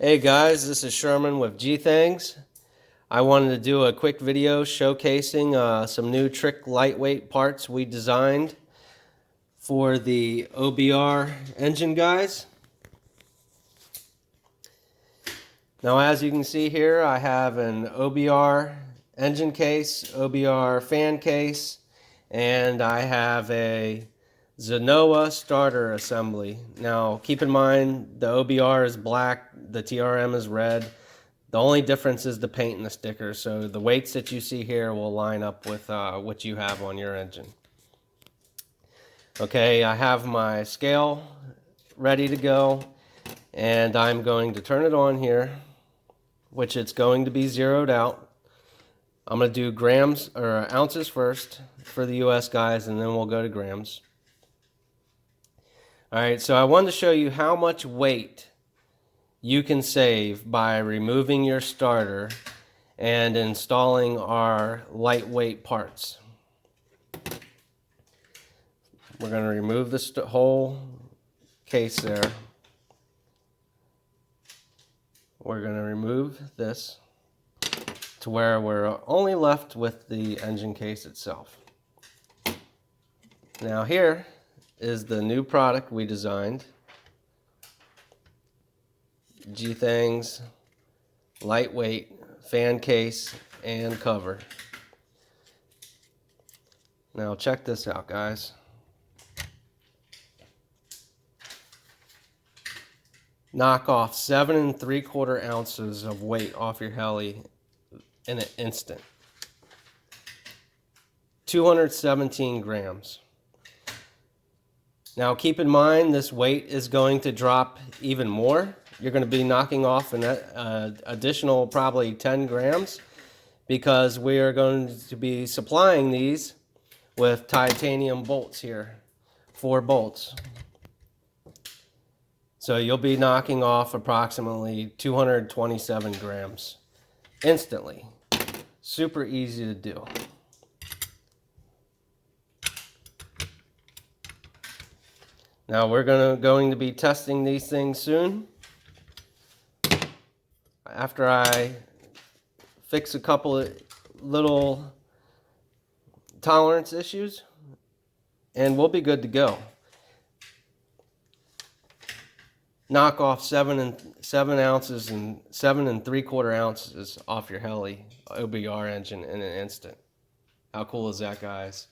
Hey guys, this is Sherman with G-Thangs. I wanted to do a quick video showcasing some new trick lightweight parts we designed for the OBR engine guys. Now as you can see here, I have an OBR engine case, OBR fan case, and I have a Zenoah starter assembly. Now keep in mind the OBR is black, the TRM is red. The only difference is the paint and the sticker, so the weights that you see here will line up with what you have on your engine. Okay, I have my scale ready to go, and I'm going to turn it on here, which it's going to be zeroed out. I'm going to do grams or ounces first for the US guys, and then we'll go to grams. Alright, so I wanted to show you how much weight you can save by removing your starter and installing our lightweight parts. We're going to remove the whole case there. We're going to remove this to where we're only left with the engine case itself. Now here is the new product we designed. G-Thangs lightweight fan case and cover. Now check this out, guys. Knock off 7 3/4 ounces of weight off your heli in an instant. 217 grams. Now keep in mind this weight is going to drop even more. You're going to be knocking off an additional probably 10 grams because we are going to be supplying these with titanium bolts here, 4 bolts. So you'll be knocking off approximately 227 grams instantly. Super easy to do. Now we're going to be testing these things soon. After I fix a couple of little tolerance issues, and we'll be good to go. Knock off 7 ounces and 7 3/4 ounces off your heli OBR engine in an instant. How cool is that, guys?